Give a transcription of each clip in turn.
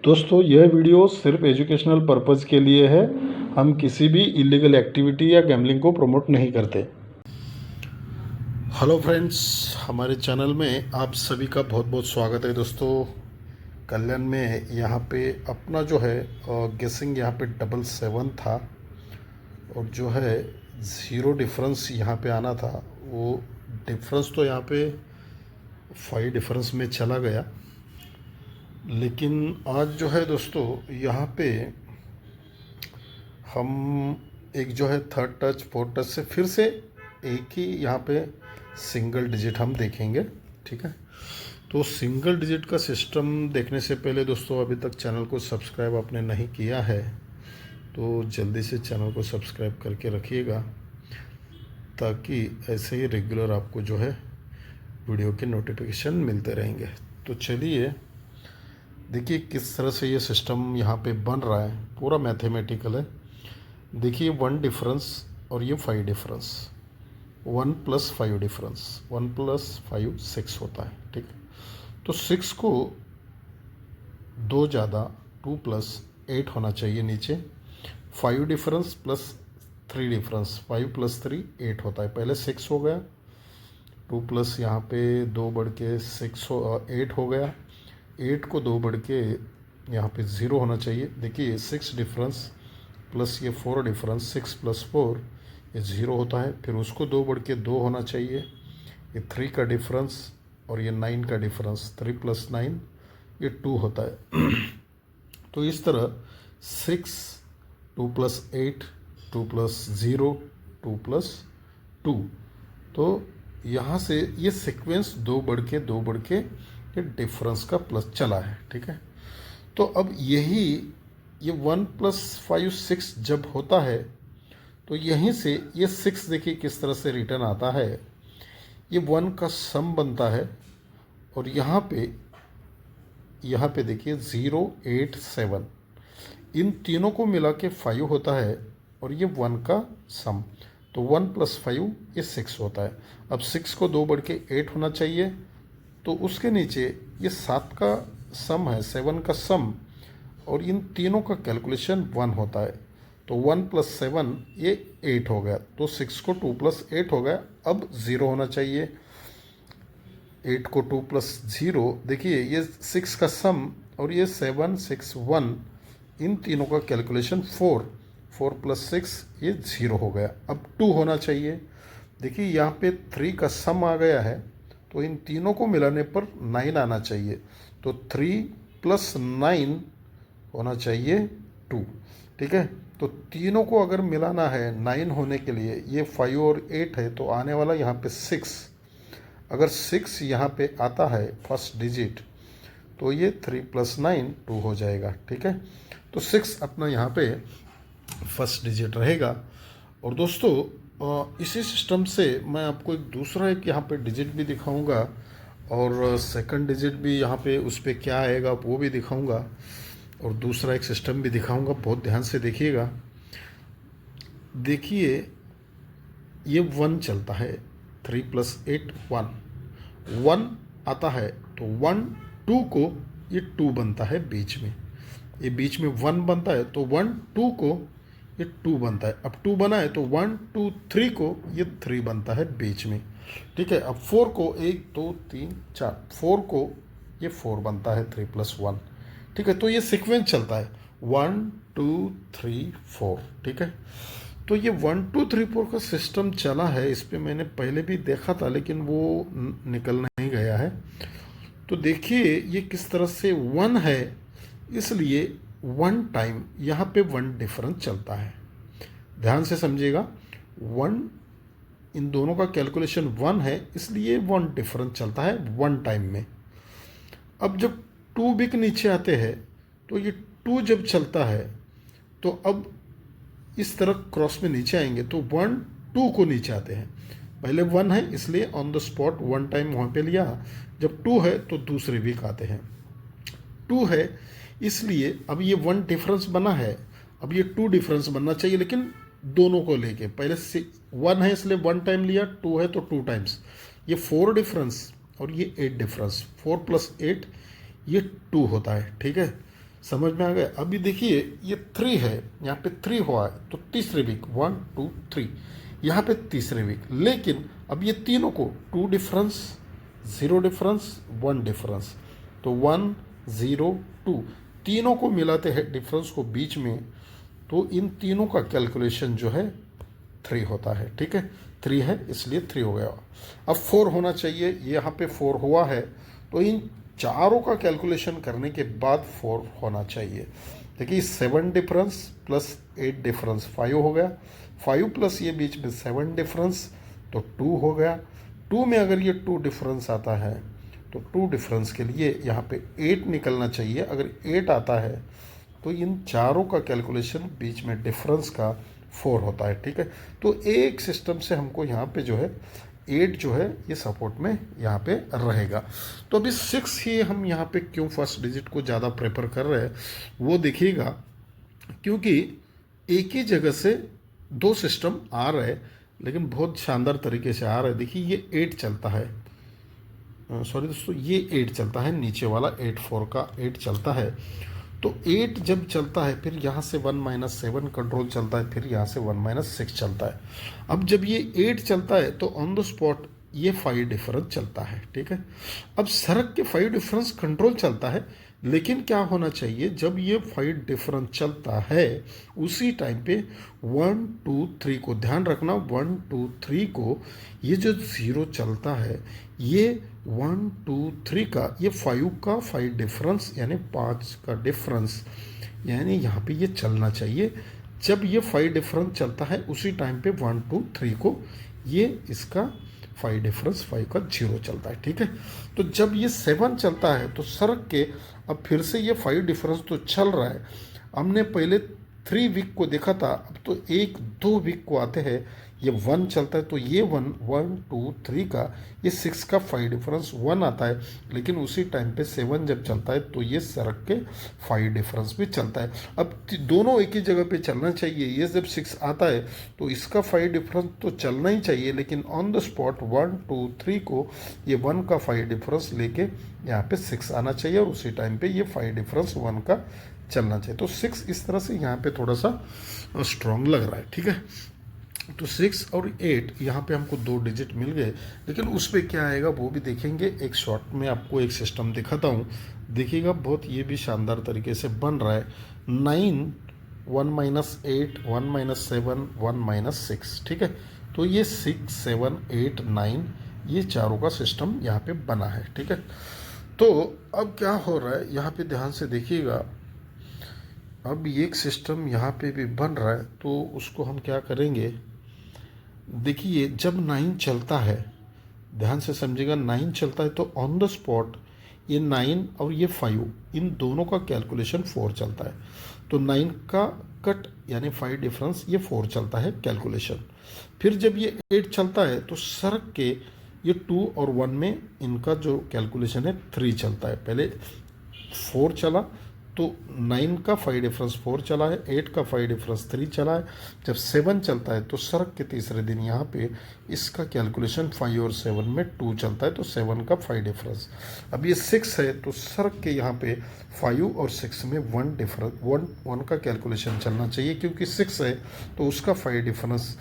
दोस्तों यह वीडियो सिर्फ एजुकेशनल पर्पज़ के लिए है। हम किसी भी इलीगल एक्टिविटी या गैम्बलिंग को प्रमोट नहीं करते। हेलो फ्रेंड्स, हमारे चैनल में आप सभी का बहुत बहुत स्वागत है। दोस्तों कल्याण में यहाँ पे अपना जो है गेसिंग यहाँ पे 777 था और जो है ज़ीरो डिफरेंस यहाँ पे आना था, वो डिफरेंस तो यहाँ पे 5 डिफरेंस में चला गया। लेकिन आज जो है दोस्तों यहाँ पे हम एक जो है थर्ड टच फोर्थ टच से फिर से एक ही यहाँ पे सिंगल डिजिट हम देखेंगे। ठीक है, तो सिंगल डिजिट का सिस्टम देखने से पहले दोस्तों अभी तक चैनल को सब्सक्राइब आपने नहीं किया है तो जल्दी से चैनल को सब्सक्राइब करके रखिएगा, ताकि ऐसे ही रेगुलर आपको जो है वीडियो के नोटिफिकेशन मिलते रहेंगे। तो चलिए देखिए किस तरह से ये सिस्टम यहाँ पे बन रहा है। पूरा मैथमेटिकल है। देखिए 1 डिफरेंस और ये 5 डिफरेंस, 1 + 5 डिफरेंस, 1 + 5 6 होता है। ठीक है, तो 6 को 2 ज़्यादा 2 + 8 होना चाहिए नीचे। 5 डिफरेंस प्लस 3 डिफरेंस, 5 + 3 8 होता है। पहले 6 हो गया, 2 प्लस यहाँ पे 2 बढ़ के 8 हो गया। 8 को 2 बढ़ के यहाँ पे 0 होना चाहिए। देखिए 6 डिफरेंस प्लस ये 4 डिफरेंस, 6 + 4 ये 0 होता है। फिर उसको 2 बढ़ के 2 होना चाहिए। ये 3 का डिफरेंस और ये 9 का डिफरेंस, 3 + 9 ये 2 होता है। तो इस तरह 6, 2 + 8, 2 + 0, 2 + 2। तो यहाँ से ये सीक्वेंस 2 बढ़ के 2 बढ़ के ये डिफरेंस का प्लस चला है। ठीक है, तो अब यही ये 1 + 5 6 जब होता है तो यहीं से ये 6 देखिए किस तरह से रिटर्न आता है। ये 1 का सम बनता है और यहाँ पे देखिए 0 8 7, इन तीनों को मिला के 5 होता है और ये 1 का सम। तो 1 + 5 ये 6 होता है। अब 6 को 2 बढ़ के 8 होना चाहिए, तो उसके नीचे ये 7 का सम है, 7 का सम, और इन तीनों का कैलकुलेशन 1 होता है। तो 1 + 7 ये 8 हो गया। तो 6 को 2 + 8 हो गया। अब 0 होना चाहिए। 8 को 2 + 0, देखिए ये 6 का सम और ये 7 6 1, इन तीनों का कैलकुलेशन 4 + 6 ये 0 हो गया। अब 2 होना चाहिए। देखिए यहाँ पे 3 का सम आ गया है, तो इन तीनों को मिलाने पर 9 आना चाहिए। तो 3 + 9 होना चाहिए 2। ठीक है, तो तीनों को अगर मिलाना है 9 होने के लिए, ये 5 और 8 है, तो आने वाला यहाँ पे 6। अगर 6 यहाँ पे आता है फर्स्ट डिजिट, तो ये 3 + 9 2 हो जाएगा। ठीक है, तो 6 अपना यहाँ पे फर्स्ट डिजिट रहेगा। और दोस्तों इसी सिस्टम से मैं आपको एक यहाँ पे डिजिट भी दिखाऊंगा और सेकंड डिजिट भी यहाँ पे उस पर क्या आएगा वो भी दिखाऊंगा, और दूसरा एक सिस्टम भी दिखाऊंगा। बहुत ध्यान से देखिएगा। देखिए ये 1 चलता है, 3 + 8 1, 1 आता है तो 1 2 को ये 2 बनता है बीच में, ये बीच में 1 बनता है, तो 1 2 को ये 2 बनता है। अब 2 बना है तो 1 2 3 को ये 3 बनता है बीच में। ठीक है, अब 4 को 1 2 3 4, 4 को ये 4 बनता है, 3 + 1। ठीक है, तो ये सीक्वेंस चलता है 1 2 3 4। ठीक है, तो ये 1 2 3 4 का सिस्टम चला है। इस पर मैंने पहले भी देखा था, लेकिन वो निकल नहीं गया है। तो देखिए ये किस तरह से 1 है, इसलिए 1 टाइम यहाँ पे 1 डिफरेंस चलता है। ध्यान से समझिएगा, 1 इन दोनों का कैलकुलेशन 1 है, इसलिए 1 डिफरेंस चलता है 1 टाइम में। अब जब 2 भी के नीचे आते हैं तो ये 2 जब चलता है तो अब इस तरह क्रॉस में नीचे आएंगे तो 1 2 को नीचे आते हैं। पहले 1 है इसलिए ऑन द स्पॉट 1 टाइम वहाँ पे लिया। जब 2 है तो दूसरे वीक आते हैं। 2 है इसलिए अब ये 1 डिफरेंस बना है, अब ये 2 डिफरेंस बनना चाहिए, लेकिन दोनों को लेके पहले 1 है इसलिए 1 टाइम लिया, 2 है तो 2 टाइम्स। ये 4 डिफरेंस और ये 8 डिफरेंस, 4 + 8 ये 2 होता है। ठीक है, समझ में आ गया। अभी देखिए ये 3 है, यहाँ पे 3 हुआ है तो तीसरे वीक 1 2 3, यहाँ पे तीसरे वीक। लेकिन अब ये तीनों को 2 डिफरेंस 0 डिफरेंस 1 डिफरेंस, तो 1 0 2 तीनों को मिलाते हैं डिफरेंस को बीच में, तो इन तीनों का कैलकुलेशन जो है 3 होता है। ठीक है, 3 है इसलिए 3 हो गया। अब 4 होना चाहिए, ये यहाँ पे 4 हुआ है, तो इन चारों का कैलकुलेशन करने के बाद 4 होना चाहिए। देखिए 7 डिफरेंस प्लस 8 डिफरेंस 5 हो गया, 5 प्लस ये बीच में 7 डिफरेंस तो 2 हो गया। 2 में अगर ये 2 डिफरेंस आता है तो 2 डिफरेंस के लिए यहाँ पे 8 निकलना चाहिए। अगर 8 आता है तो इन चारों का कैलकुलेशन बीच में डिफरेंस का 4 होता है। ठीक है, तो एक सिस्टम से हमको यहाँ पे जो है 8 जो है ये सपोर्ट में यहाँ पे रहेगा। तो अभी 6 ही हम यहाँ पे क्यों फर्स्ट डिजिट को ज़्यादा प्रेफर कर रहे हैं वो देखिएगा, क्योंकि एक ही जगह से 2 सिस्टम आ रहे हैं लेकिन बहुत शानदार तरीके से आ रहा है। देखिए ये 8 चलता है, सॉरी दोस्तों, ये 8 चलता है, नीचे वाला 8 4 का 8 चलता है। तो 8 जब चलता है फिर यहाँ से 1 - 7 कंट्रोल चलता है, फिर यहाँ से 1 - 6 चलता है। अब जब ये 8 चलता है तो ऑन द स्पॉट ये 5 डिफरेंस चलता है। ठीक है, अब सरक के 5 डिफरेंस कंट्रोल चलता है, लेकिन क्या होना चाहिए जब ये 5 डिफरेंस चलता है उसी टाइम पे 1 2 3 को ध्यान रखना, 1 2 3 को ये जो 0 चलता है ये 1 2 3 का ये 5 का 5 डिफरेंस यानी 5 का डिफरेंस, यानी यहाँ पे ये चलना चाहिए। जब ये 5 डिफरेंस चलता है उसी टाइम पे 1 2 3 को ये इसका 5 डिफरेंस 5 का 0 चलता है। ठीक है, तो जब ये 7 चलता है तो सरक के अब फिर से ये 5 डिफरेंस तो चल रहा है। हमने पहले 3 वीक को देखा था, अब तो 1 2 वीक को आते हैं, ये 1 चलता है तो ये 1 1 2 3 का ये 6 का 5 डिफरेंस 1 आता है। लेकिन उसी टाइम पे 7 जब चलता है तो ये सरक के 5 डिफरेंस भी चलता है। अब दोनों एक ही जगह पे चलना चाहिए। ये जब 6 आता है तो इसका 5 डिफरेंस तो चलना ही चाहिए, लेकिन ऑन द स्पॉट 1 2 3 को ये 1 का 5 डिफरेंस लेके यहाँ पे 6 आना चाहिए और उसी टाइम पे ये 5 डिफरेंस 1 का चलना चाहिए। तो 6 इस तरह से यहाँ पे थोड़ा सा स्ट्रॉन्ग लग रहा है। ठीक है, तो 6 और 8 यहाँ पे हमको 2 डिजिट मिल गए, लेकिन उस पर क्या आएगा वो भी देखेंगे। एक शॉर्ट में आपको एक सिस्टम दिखाता हूँ, देखिएगा बहुत ये भी शानदार तरीके से बन रहा है। 9 1 - 8 1 - 7 1 - 6। ठीक है, तो ये 6 7 8 9 ये चारों का सिस्टम यहाँ पे बना है। ठीक है, तो अब क्या हो रहा है यहाँ पे ध्यान से देखिएगा। अब एक सिस्टम यहाँ पे भी बन रहा है, तो उसको हम क्या करेंगे, देखिए जब 9 चलता है, ध्यान से समझिएगा, 9 चलता है तो ऑन द स्पॉट ये 9 और ये 5 इन दोनों का कैलकुलेशन 4 चलता है। तो 9 का कट यानी 5 डिफरेंस ये 4 चलता है कैलकुलेशन। फिर जब ये 8 चलता है तो सरक के ये 2 और 1 में इनका जो कैलकुलेशन है 3 चलता है। पहले 4 चला तो 9 का 5 डिफरेंस 4 चला है, 8 का 5 डिफरेंस 3 चला है। जब 7 चलता है तो सरक के तीसरे दिन यहाँ पे इसका कैलकुलेशन 5 और 7 में 2 चलता है, तो 7 का 5 डिफरेंस। अब ये 6 है तो सरक के यहाँ पे 5 और 6 में 1 डिफरेंस 1 का कैलकुलेशन चलना चाहिए, क्योंकि 6 है तो उसका 5 डिफरेंस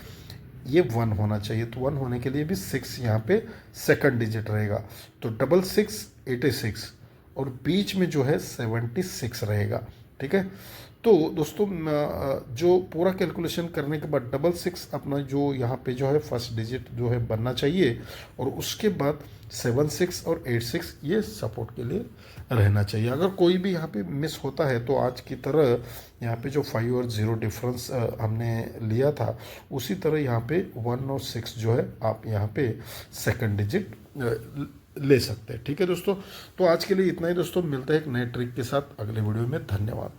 ये 1 होना चाहिए। तो 1 होने के लिए भी 6 यहाँ पे सेकंड डिजिट रहेगा, तो 6 86 और बीच में जो है 76 रहेगा। ठीक है, तो दोस्तों जो पूरा कैलकुलेशन करने के बाद 66 अपना जो यहाँ पे जो है फर्स्ट डिजिट जो है बनना चाहिए, और उसके बाद 76 और 86 ये सपोर्ट के लिए रहना चाहिए। अगर कोई भी यहाँ पे मिस होता है तो आज की तरह यहाँ पे जो 5 और 0 डिफरेंस हमने लिया था उसी तरह यहाँ पे 1 और 6 जो है आप यहाँ पे सेकंड डिजिट ले सकते हैं। ठीक है दोस्तों, तो आज के लिए इतना ही दोस्तों, मिलते हैं एक नए ट्रिक के साथ अगले वीडियो में। धन्यवाद।